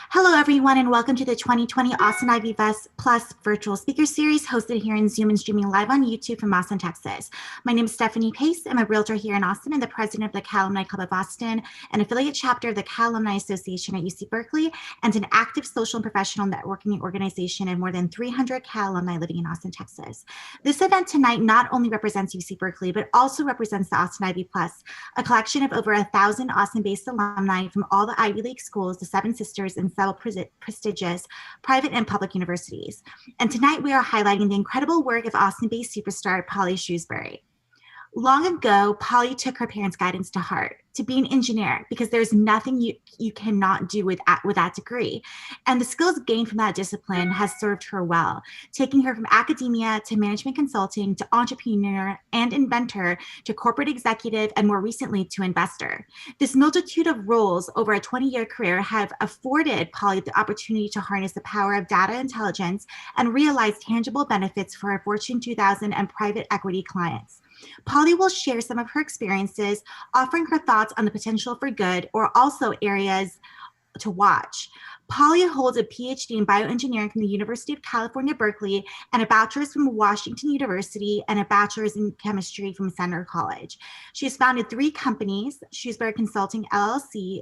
Hello, everyone, and welcome to the 2020 Austin Ivy Fest Plus virtual speaker series hosted here in Zoom and streaming live on YouTube from Austin, Texas. My name is Stephanie Pace. I'm a realtor here in Austin and the president of the Cal Alumni Club of Austin, an affiliate chapter of the Cal Alumni Association at UC Berkeley, and an active social and professional networking organization of more than 300 Cal alumni living in Austin, Texas. This event tonight not only represents UC Berkeley, but also represents the Austin Ivy Plus, a collection of over 1,000 Austin-based alumni from all the Ivy League schools, the Seven Sisters, and several prestigious private and public universities. And tonight we are highlighting the incredible work of Austin-based superstar Polly Shrewsbury. Long ago, Polly took her parents' guidance to heart, to be an engineer, because there's nothing you cannot do with that degree. And the skills gained from that discipline has served her well, taking her from academia to management consulting to entrepreneur and inventor to corporate executive and more recently to investor. This multitude of roles over a 20-year career have afforded Polly the opportunity to harness the power of data intelligence and realize tangible benefits for her Fortune 2000 and private equity clients. Polly will share some of her experiences, offering her thoughts on the potential for good or also areas to watch. Polly holds a PhD in bioengineering from the University of California, Berkeley, and a bachelor's from Washington University and a bachelor's in chemistry from Centre College. She has founded 3 companies, Shrewsbury Consulting LLC,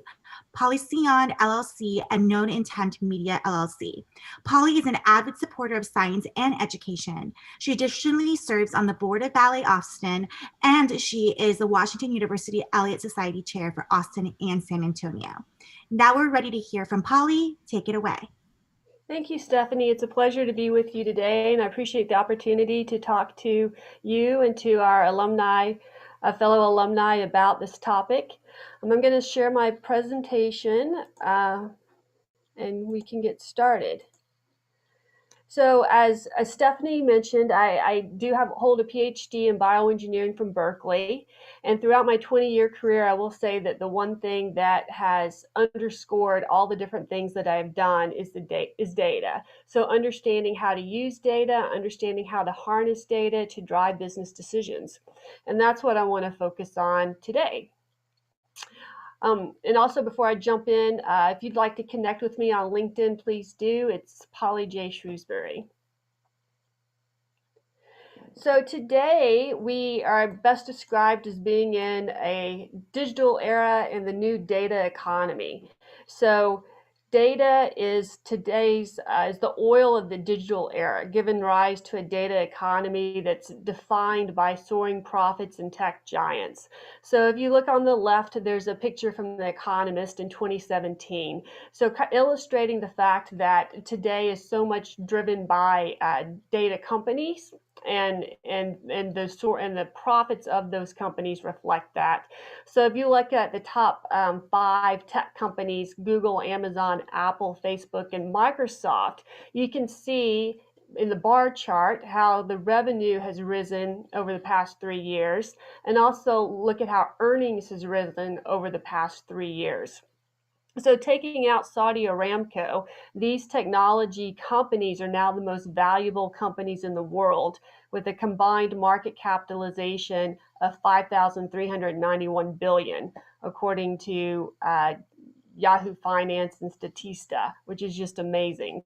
Pollyseon LLC, and Known Intent Media LLC. Polly is an avid supporter of science and education. She additionally serves on the Board of Ballet Austin, and she is the Washington University Eliot Society Chair for Austin and San Antonio. Now we're ready to hear from Polly. Take it away. Thank you, Stephanie. It's a pleasure to be with you today, and I appreciate the opportunity to talk to you and to our alumni, fellow alumni about this topic. I'm going to share my presentation, and we can get started. So as Stephanie mentioned, I do hold a PhD in bioengineering from Berkeley. And throughout my 20-year career, I will say that the one thing that has underscored all the different things that I've done is data. So understanding how to use data, understanding how to harness data to drive business decisions. And that's what I want to focus on today. And also, before I jump in, if you'd like to connect with me on LinkedIn, please do. It's Polly J. Shrewsbury. So today, we are best described as being in a digital era in the new data economy. So data is today's is the oil of the digital era, giving rise to a data economy that's defined by soaring profits and tech giants. So if you look on the left, there's a picture from The Economist in 2017. So illustrating the fact that today is so much driven by data companies. And the profits of those companies reflect that. So if you look at the top 5 tech companies, Google, Amazon, Apple, Facebook, and Microsoft, you can see in the bar chart how the revenue has risen over the past 3 years, and also look at how earnings has risen over the past 3 years. So taking out Saudi Aramco, these technology companies are now the most valuable companies in the world, with a combined market capitalization of $5,391 billion, according to Yahoo Finance and Statista, which is just amazing.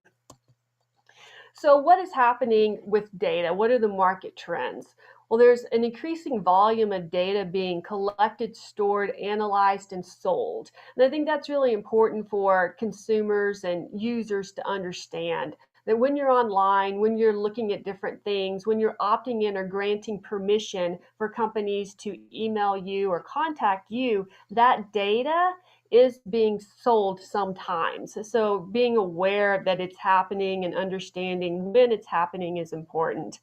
So what is happening with data? What are the market trends? Well, there's an increasing volume of data being collected, stored, analyzed, and sold. And I think that's really important for consumers and users to understand that when you're online, when you're looking at different things, when you're opting in or granting permission for companies to email you or contact you, that data is being sold sometimes. So being aware that it's happening and understanding when it's happening is important.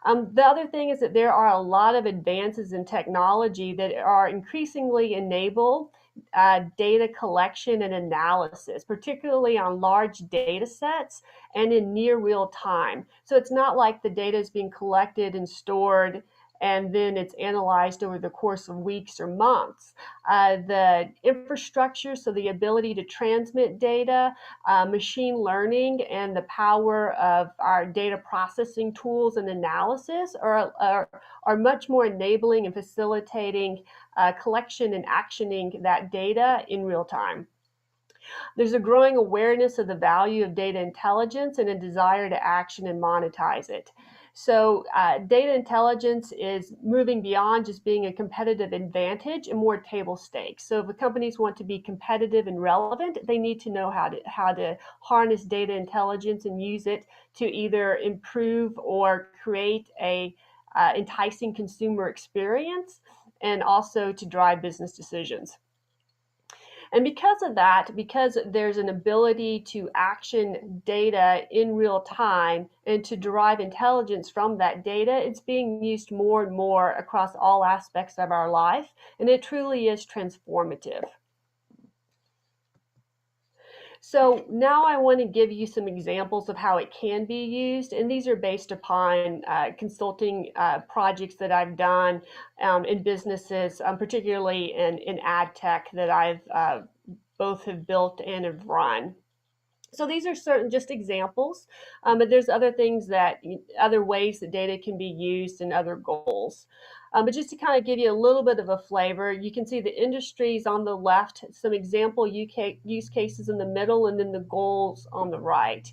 The other thing is that there are a lot of advances in technology that are increasingly enable data collection and analysis, particularly on large data sets and in near real time. So it's not like the data is being collected and stored and then it's analyzed over the course of weeks or months. The infrastructure, so the ability to transmit data, machine learning, and the power of our data processing tools and analysis are much more enabling and facilitating collection and actioning that data in real time. There's a growing awareness of the value of data intelligence and a desire to action and monetize it. So data intelligence is moving beyond just being a competitive advantage and more table stakes. So if the companies want to be competitive and relevant, they need to know how to harness data intelligence and use it to either improve or create a enticing consumer experience, and also to drive business decisions. And because of that, because there's an ability to action data in real time and to derive intelligence from that data, it's being used more and more across all aspects of our life, and it truly is transformative. So now I want to give you some examples of how it can be used, and these are based upon consulting projects that I've done in businesses, particularly in ad tech that I've both have built and have run. So these are certain just examples, but there's other things that, other ways that data can be used and other goals. But just to kind of give you a little bit of a flavor, you can see the industries on the left, some example use cases in the middle, and then the goals on the right.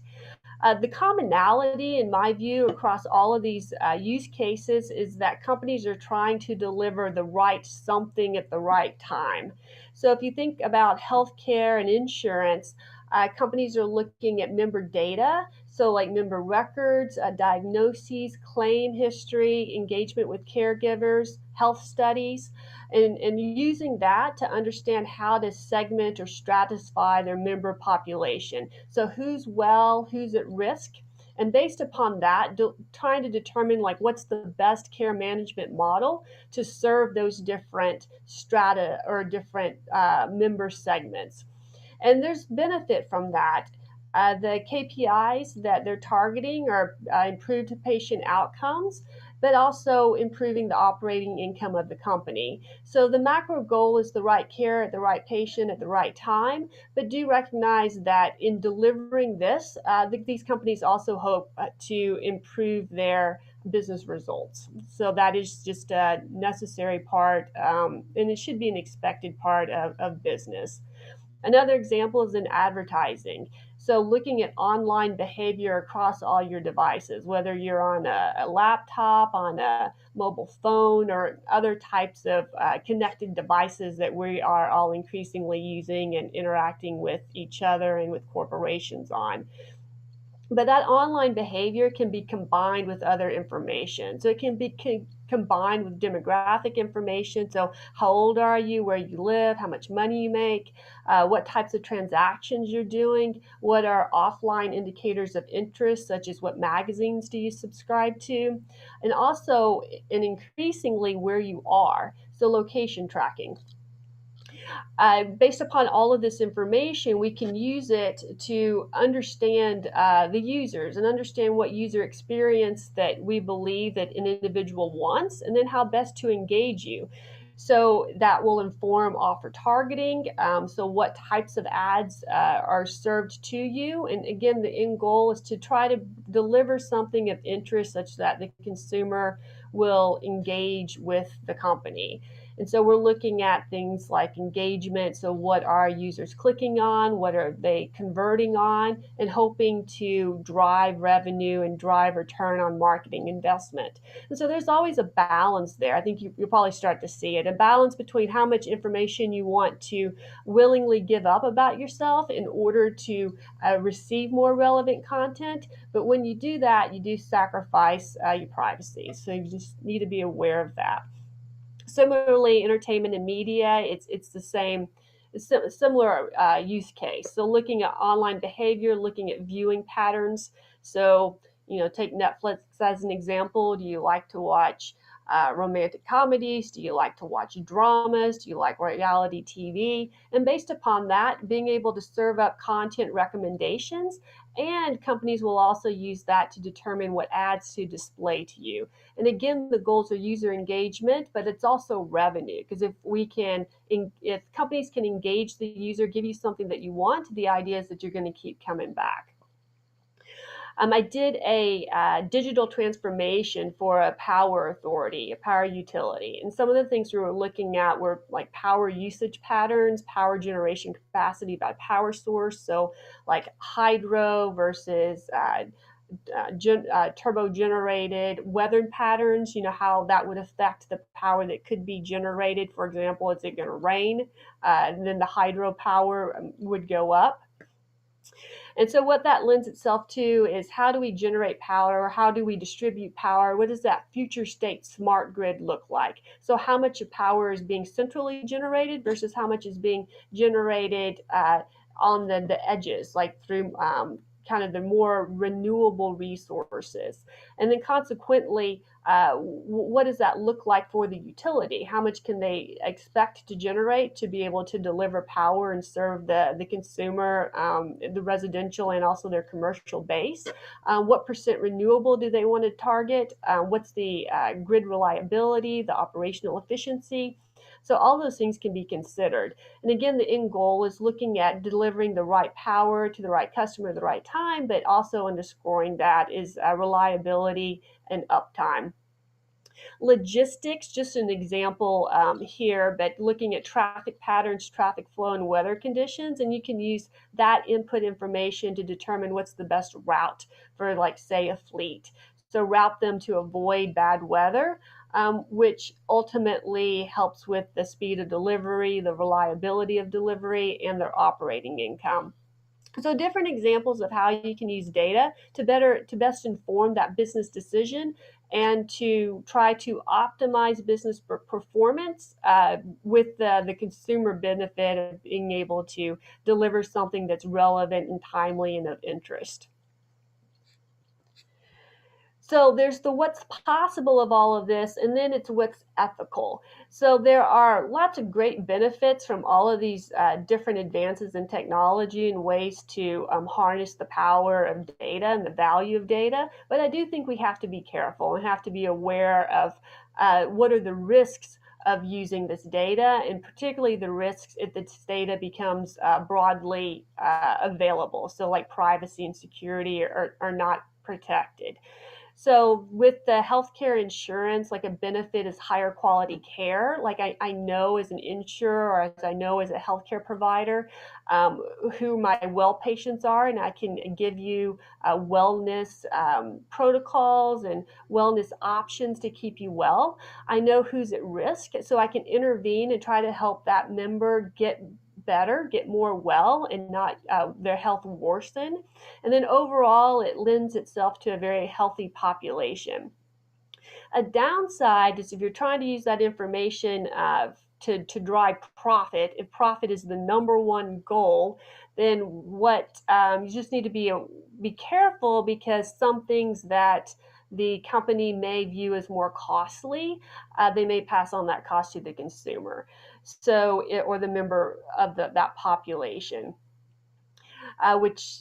The commonality, in my view, across all of these use cases is that companies are trying to deliver the right something at the right time. So if you think about healthcare and insurance, companies are looking at member data, so like member records, diagnoses, claim history, engagement with caregivers, health studies, and using that to understand how to segment or stratify their member population. So who's well, who's at risk, and based upon that, trying to determine like what's the best care management model to serve those different strata or different member segments. And there's benefit from that. The KPIs that they're targeting are improved patient outcomes, but also improving the operating income of the company. So the macro goal is the right care at the right patient at the right time, but do recognize that in delivering this, these companies also hope to improve their business results. So that is just a necessary part, and it should be an expected part of business. Another example is in advertising. So looking at online behavior across all your devices, whether you're on a laptop, on a mobile phone, or other types of connected devices that we are all increasingly using and interacting with each other and with corporations on. But that online behavior can be combined with other information. So it can be combined with demographic information. So how old are you, where you live, how much money you make, what types of transactions you're doing, what are offline indicators of interest, such as what magazines do you subscribe to, and also, and increasingly, where you are. So location tracking. Based upon all of this information, we can use it to understand the users and understand what user experience that we believe that an individual wants, and then how best to engage you. So that will inform offer targeting. So what types of ads are served to you. And again, the end goal is to try to deliver something of interest such that the consumer will engage with the company. And so we're looking at things like engagement. So what are users clicking on? What are they converting on? And hoping to drive revenue and drive return on marketing investment. And so there's always a balance there. I think you'll probably start to see it, a balance between how much information you want to willingly give up about yourself in order to receive more relevant content. But when you do that, you do sacrifice your privacy. So you just need to be aware of that. Similarly, entertainment and media, it's the same, similar use case. So looking at online behavior, looking at viewing patterns. So, take Netflix as an example. Do you like to watch romantic comedies? Do you like to watch dramas? Do you like reality TV? And based upon that, being able to serve up content recommendations, and companies will also use that to determine what ads to display to you. And again, the goals are user engagement, but it's also revenue, because if companies can engage the user, give you something that you want, the idea is that you're going to keep coming back. I did a digital transformation for a power authority, a power utility. And some of the things we were looking at were like power usage patterns, power generation capacity by power source. So like hydro versus turbo generated weather patterns, how that would affect the power that could be generated. For example, is it going to rain? And then the hydro power would go up. And so what that lends itself to is how do we generate power? How do we distribute power? What does that future state smart grid look like? So how much of power is being centrally generated versus how much is being generated on the edges, like through kind of the more renewable resources. And then consequently, what does that look like for the utility? How much can they expect to generate to be able to deliver power and serve the consumer, the residential, and also their commercial base? What percent renewable do they want to target? What's the grid reliability, the operational efficiency? So all those things can be considered. And again, the end goal is looking at delivering the right power to the right customer at the right time, but also underscoring that is reliability and uptime. Logistics, just an example here, but looking at traffic patterns, traffic flow, and weather conditions, and you can use that input information to determine what's the best route for, like, say, a fleet. So route them to avoid bad weather, which ultimately helps with the speed of delivery, the reliability of delivery, and their operating income. So different examples of how you can use data to best inform that business decision and to try to optimize business performance with the consumer benefit of being able to deliver something that's relevant and timely and of interest. So there's the what's possible of all of this, and then it's what's ethical. So there are lots of great benefits from all of these different advances in technology and ways to harness the power of data and the value of data. But I do think we have to be careful and have to be aware of what are the risks of using this data, and particularly the risks if this data becomes broadly available. So like privacy and security are not protected. So with the healthcare insurance, like a benefit is higher quality care. Like I know as an insurer or as I know as a healthcare provider who my well patients are, and I can give you wellness protocols and wellness options to keep you well. I know who's at risk, so I can intervene and try to help that member get better, get more well, and not their health worsen. And then overall, it lends itself to a very healthy population. A downside is if you're trying to use that information to drive profit, if profit is the number one goal, then what you just need to be careful, because some things that the company may view as more costly, they may pass on that cost to the consumer, or the member of that population. Which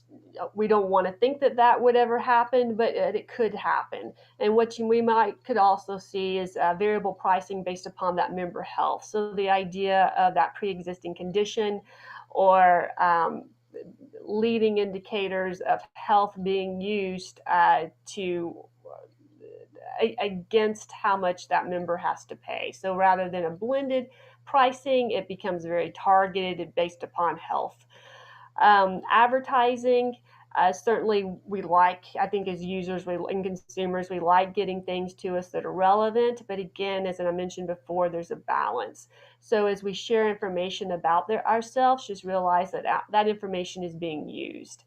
we don't want to think that would ever happen, but it could happen. And what we could also see is variable pricing based upon that member health. So the idea of that pre-existing condition or leading indicators of health being used against how much that member has to pay. So rather than a blended pricing, it becomes very targeted based upon health. Advertising, certainly I think as users and consumers, we like getting things to us that are relevant. But again, as I mentioned before, there's a balance. So as we share information about ourselves, just realize that information is being used.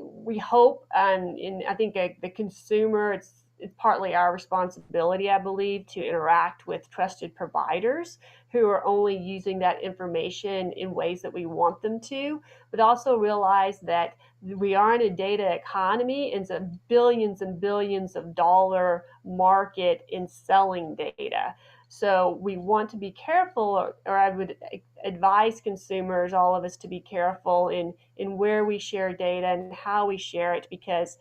We hope, and I think the consumer, it's partly our responsibility, I believe, to interact with trusted providers who are only using that information in ways that we want them to, but also realize that we are in a data economy, and it's a billions and billions of dollar market in selling data. So we want to be careful, or I would advise consumers, all of us, to be careful in where we share data and how we share it, because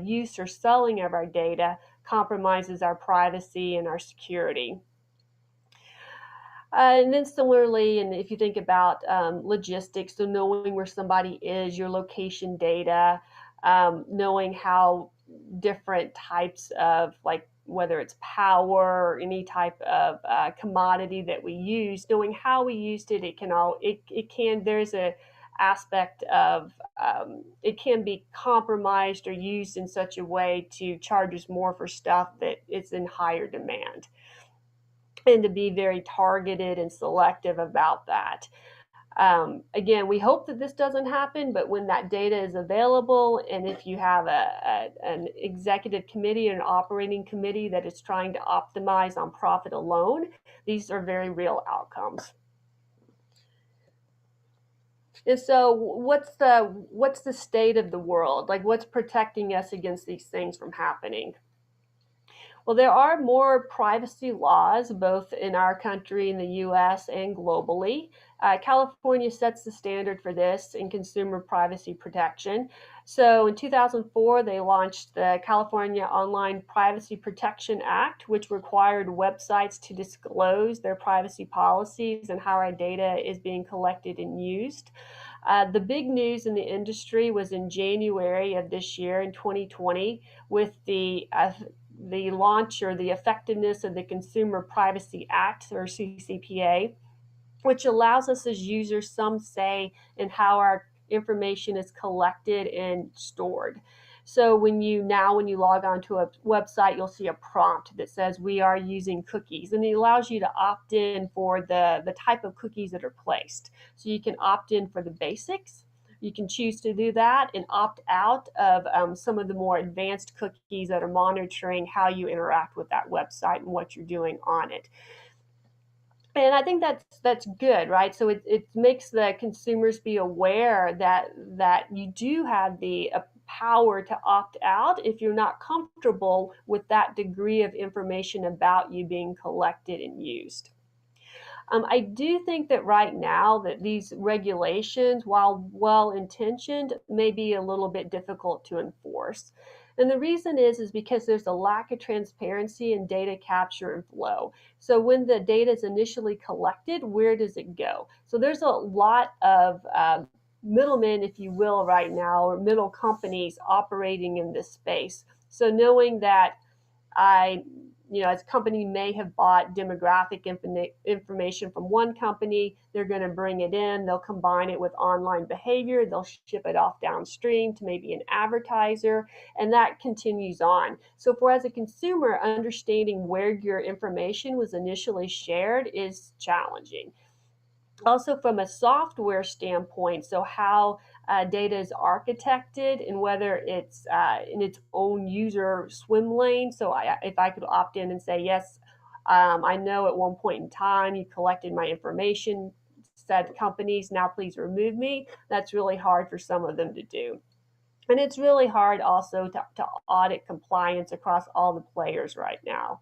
use or selling of our data compromises our privacy and our security. And then similarly, and if you think about logistics, so knowing where somebody is, your location data, knowing how different types of, like, whether it's power or any type of commodity that we use, knowing how we used it, there's a aspect of it can be compromised or used in such a way to charge us more for stuff that is in higher demand, and to be very targeted and selective about that. Again, we hope that this doesn't happen, but when that data is available, and if you have an executive committee or an operating committee that is trying to optimize on profit alone, these are very real outcomes. And so what's the state of the world? Like, what's protecting us against these things from happening? Well, there are more privacy laws, both in our country, in the US, and globally. California sets the standard for this in consumer privacy protection. So in 2004, they launched the California Online Privacy Protection Act, which required websites to disclose their privacy policies and how our data is being collected and used. The big news in the industry was in January of this year, in 2020, with the launch or the effectiveness of the Consumer Privacy Act, or CCPA, which allows us as users some say in how our information is collected and stored. So when you log onto a website, you'll see a prompt that says we are using cookies, and it allows you to opt in for the type of cookies that are placed. So you can opt in for the basics. You can choose to do that and opt out of some of the more advanced cookies that are monitoring how you interact with that website and what you're doing on it. And I think that's good, right? So it makes the consumers be aware that you do have the power to opt out if you're not comfortable with that degree of information about you being collected and used. I do think that right now that these regulations, while well-intentioned, may be a little bit difficult to enforce. And the reason is because there's a lack of transparency in data capture and flow. So when the data is initially collected, where does it go? So there's a lot of middlemen, if you will, right now, or middle companies operating in this space. So knowing that as a company may have bought demographic information from one company, they're going to bring it in, they'll combine it with online behavior, they'll ship it off downstream to maybe an advertiser, and that continues on. So for as a consumer, understanding where your information was initially shared is challenging. Also from a software standpoint, so how data is architected and whether it's in its own user swim lane. So if I could opt in and say, yes, I know at one point in time you collected my information, said companies, now please remove me. That's really hard for some of them to do. And it's really hard also to audit compliance across all the players right now.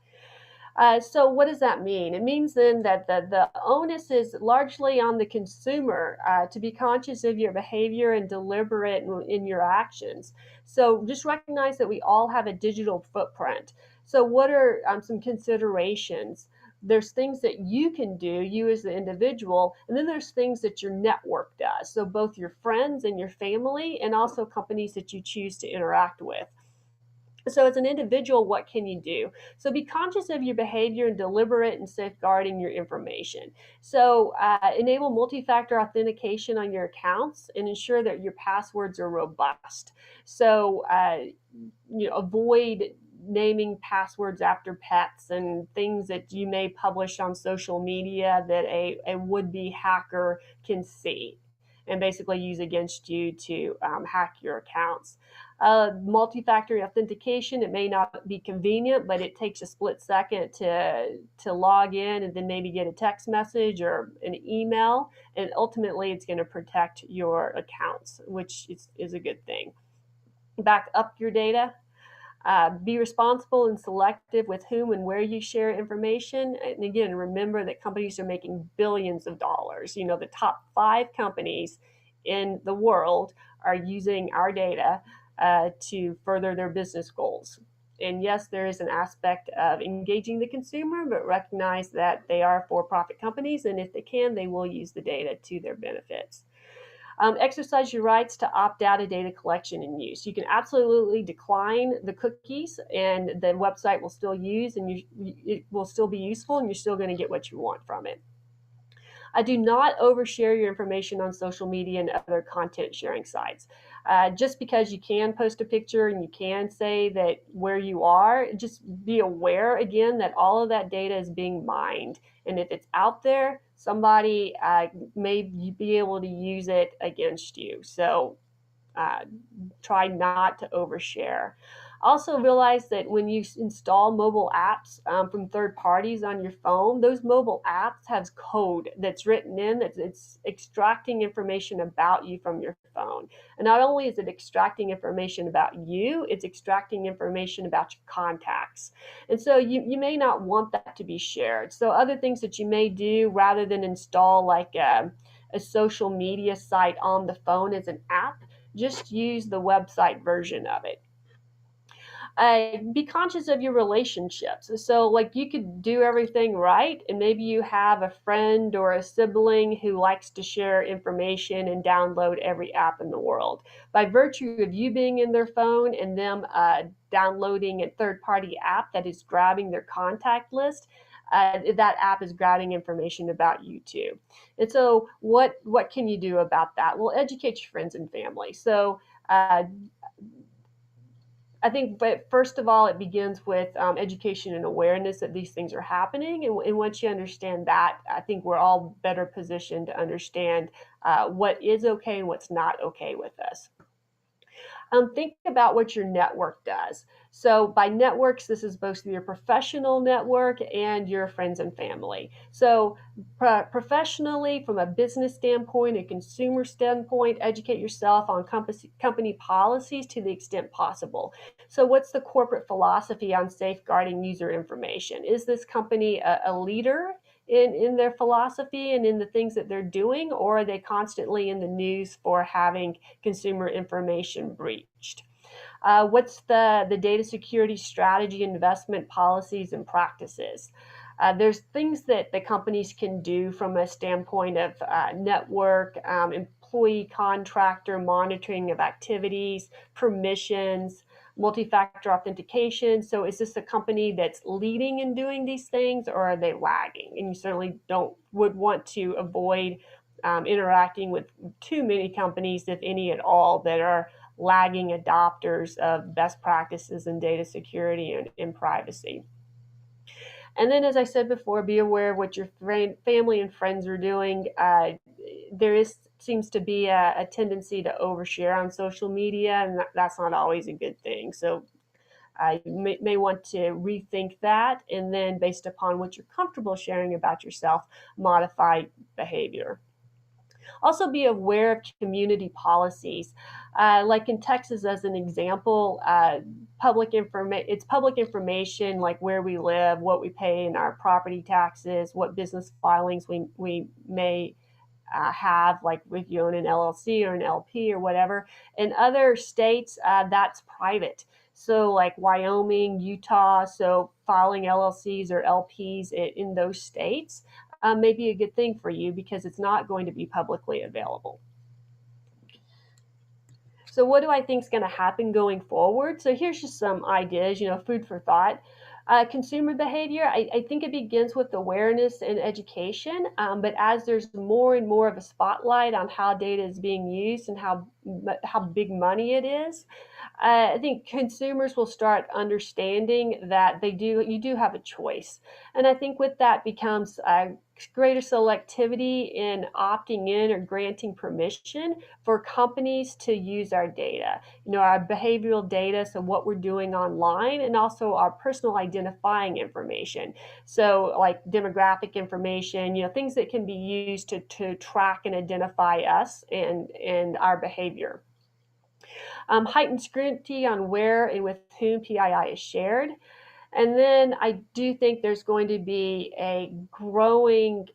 So what does that mean? It means then that the onus is largely on the consumer to be conscious of your behavior and deliberate in your actions. So just recognize that we all have a digital footprint. So what are some considerations? There's things that you can do, you as the individual, and then there's things that your network does. So both your friends and your family, and also companies that you choose to interact with. So as an individual, what can you do? So be conscious of your behavior and deliberate in safeguarding your information. So enable multi-factor authentication on your accounts and ensure that your passwords are robust. So avoid naming passwords after pets and things that you may publish on social media that a would-be hacker can see and basically use against you to hack your accounts. Multi-factor authentication, it may not be convenient, but it takes a split second to log in and then maybe get a text message or an email, and ultimately it's going to protect your accounts, which is a good thing. Back up your data. Be responsible and selective with whom and where you share information. And again, remember that companies are making billions of dollars. The top 5 companies in the world are using our data to further their business goals. And yes, there is an aspect of engaging the consumer, but recognize that they are for-profit companies, and if they can, they will use the data to their benefits. Exercise your rights to opt out of data collection and use. You can absolutely decline the cookies, and the website will still use, and it will still be useful, and you're still going to get what you want from it. Do not overshare your information on social media and other content sharing sites. Just because you can post a picture and you can say that where you are, just be aware again that all of that data is being mined. And if it's out there, somebody may be able to use it against you. So try not to overshare. Also realize that when you install mobile apps from third parties on your phone, those mobile apps have code that's written in that it's extracting information about you from your phone. And not only is it extracting information about you, it's extracting information about your contacts. And so you may not want that to be shared. So other things that you may do rather than install like a social media site on the phone as an app, just use the website version of it. Be conscious of your relationships. So, like, you could do everything right, and maybe you have a friend or a sibling who likes to share information and download every app in the world. By virtue of you being in their phone and them downloading a third-party app that is grabbing their contact list, that app is grabbing information about you too. And so what can you do about that? Well, educate your friends and family. So I think, but first of all, it begins with education and awareness that these things are happening. And once you understand that, I think we're all better positioned to understand what is okay and what's not okay with us. Think about what your network does. So by networks, this is both your professional network and your friends and family. So professionally, from a business standpoint, a consumer standpoint, educate yourself on company policies to the extent possible. So what's the corporate philosophy on safeguarding user information? Is this company a leader in their philosophy and in the things that they're doing, or are they constantly in the news for having consumer information breached? What's the data security strategy, investment policies, and practices? There's things that the companies can do from a standpoint of network, employee contractor monitoring of activities, permissions, multi-factor authentication. So is this a company that's leading in doing these things, or are they lagging? And you certainly would want to avoid interacting with too many companies, if any at all, that are lagging adopters of best practices in data security and privacy. And then, as I said before, be aware of what your family and friends are doing. There seems to be a tendency to overshare on social media, and that's not always a good thing. So you may want to rethink that, and then based upon what you're comfortable sharing about yourself, modify behavior. Also be aware of community policies. Like in Texas, as an example, it's public information like where we live, what we pay in our property taxes, what business filings we may have, like if you own an LLC or an LP or whatever. In other states, that's private. So like Wyoming, Utah, so filing LLCs or LPs in those states may be a good thing for you because it's not going to be publicly available. So what do I think is going to happen going forward? So here's just some ideas, food for thought. Consumer behavior, I think it begins with awareness and education, but as there's more and more of a spotlight on how data is being used and how big money it is, I think consumers will start understanding that you do have a choice. And I think with that becomes greater selectivity in opting in or granting permission for companies to use our data, our behavioral data, so what we're doing online, and also our personal identifying information. So like demographic information, things that can be used to track and identify us and our behavior. Heightened scrutiny on where and with whom PII is shared. And then I do think there's going to be a growing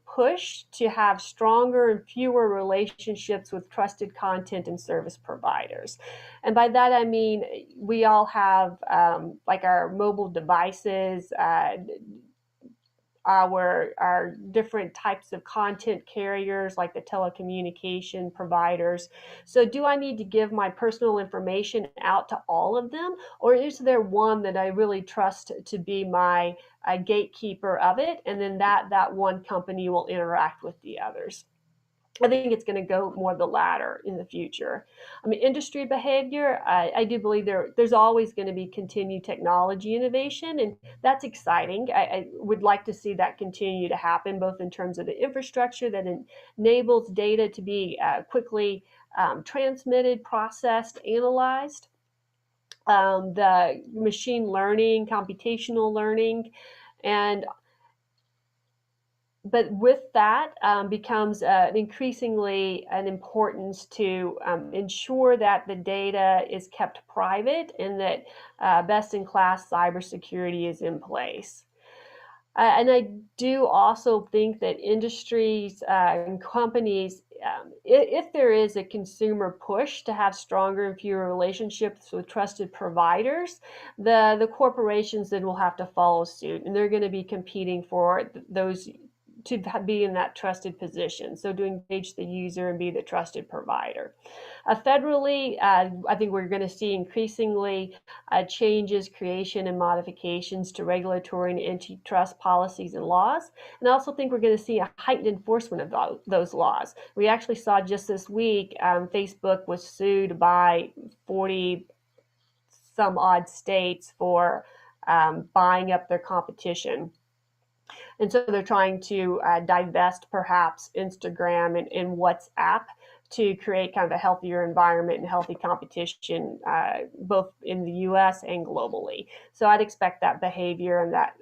push to have stronger and fewer relationships with trusted content and service providers. And by that, I mean, we all have like our mobile devices, our different types of content carriers like the telecommunication providers. So do I need to give my personal information out to all of them, or is there one that I really trust to be my gatekeeper of it, and then that one company will interact with the others? I think it's going to go more the latter in the future. I mean, industry behavior, I do believe there's always going to be continued technology innovation, and that's exciting. I would like to see that continue to happen, both in terms of the infrastructure that enables data to be quickly transmitted, processed, analyzed, the machine learning, computational learning, and but with that becomes increasingly an importance to ensure that the data is kept private and that best-in-class cybersecurity is in place. And I do also think that industries and companies, if there is a consumer push to have stronger and fewer relationships with trusted providers, the corporations then will have to follow suit, and they're going to be competing for those to be in that trusted position. So to engage the user and be the trusted provider. Federally, I think we're going to see increasingly changes, creation, and modifications to regulatory and antitrust policies and laws. And I also think we're going to see a heightened enforcement of those laws. We actually saw just this week, Facebook was sued by 40 some odd states for buying up their competition. And so they're trying to divest perhaps Instagram and WhatsApp to create kind of a healthier environment and healthy competition, both in the US and globally. So I'd expect that behavior and that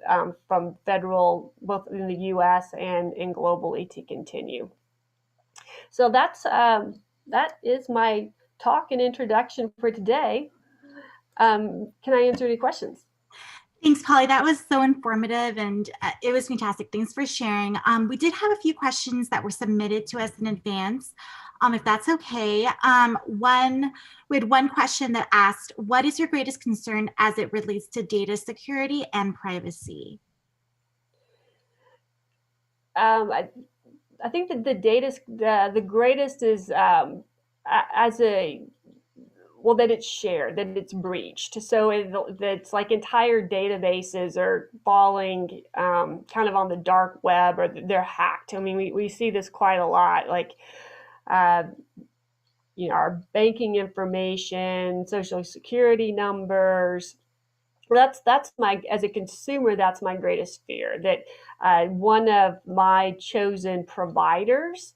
from federal, both in the US and globally, to continue. So that is my talk and introduction for today. Can I answer any questions? Thanks, Polly. That was so informative, and it was fantastic. Thanks for sharing. We did have a few questions that were submitted to us in advance, if that's okay. We had one question that asked, what is your greatest concern as it relates to data security and privacy? I think that the greatest is as a that it's shared, that it's breached. So it's like entire databases are falling kind of on the dark web, or they're hacked. I mean, we see this quite a lot, like our banking information, social security numbers. That's my, as a consumer, that's my greatest fear, that one of my chosen providers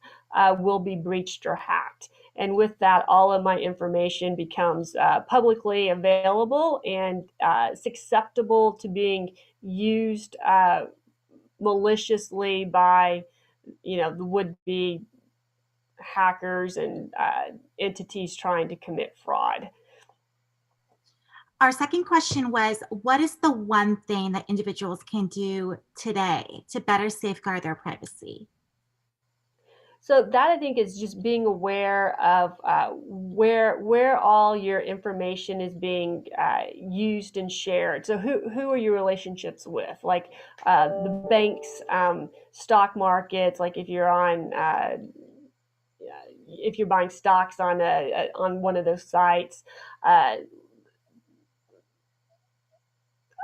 will be breached or hacked. And with that, all of my information becomes publicly available and susceptible to being used maliciously by, the would-be hackers and entities trying to commit fraud. Our second question was, what is the one thing that individuals can do today to better safeguard their privacy? So that, I think, is just being aware of where all your information is being used and shared. So who are your relationships with? Like the banks, stock markets. Like if you're buying stocks on one of those sites.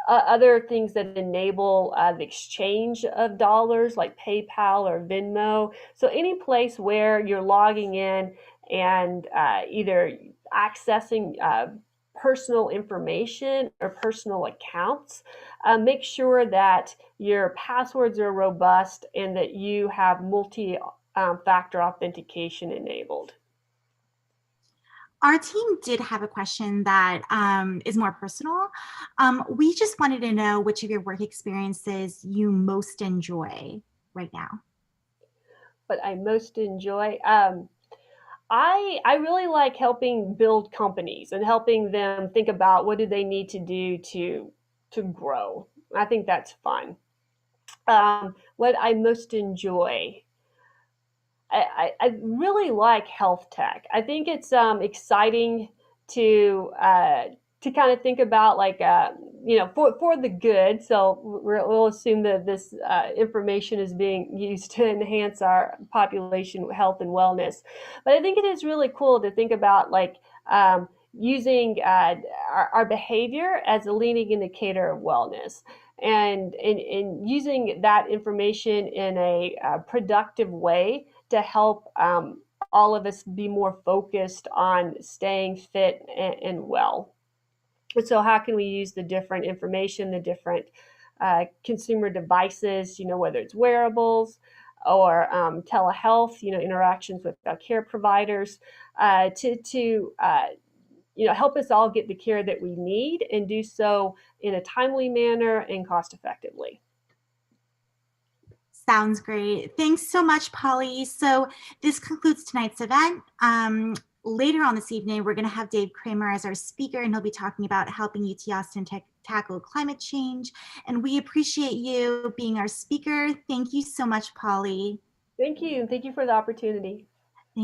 Other things that enable the exchange of dollars, like PayPal or Venmo. So any place where you're logging in and either accessing personal information or personal accounts, make sure that your passwords are robust and that you have multi-factor authentication enabled. Our team did have a question that is more personal. We just wanted to know which of your work experiences you most enjoy right now. What I most enjoy? I really like helping build companies and helping them think about what do they need to do to grow. I think that's fun. What I most enjoy? I really like health tech. I think it's exciting to to kind of think about like for the good. So we'll assume that this information is being used to enhance our population health and wellness. But I think it is really cool to think about like using our behavior as a leading indicator of wellness. And using that information in a productive way to help all of us be more focused on staying fit and well. And so, how can we use the different information, the different consumer devices, whether it's wearables or telehealth, interactions with care providers, to help us all get the care that we need and do so in a timely manner and cost effectively. Sounds great. Thanks so much, Polly. So this concludes tonight's event. Later on this evening, we're going to have Dave Kramer as our speaker, and he'll be talking about helping UT Austin tackle climate change. And we appreciate you being our speaker. Thank you so much, Polly. Thank you. Thank you for the opportunity.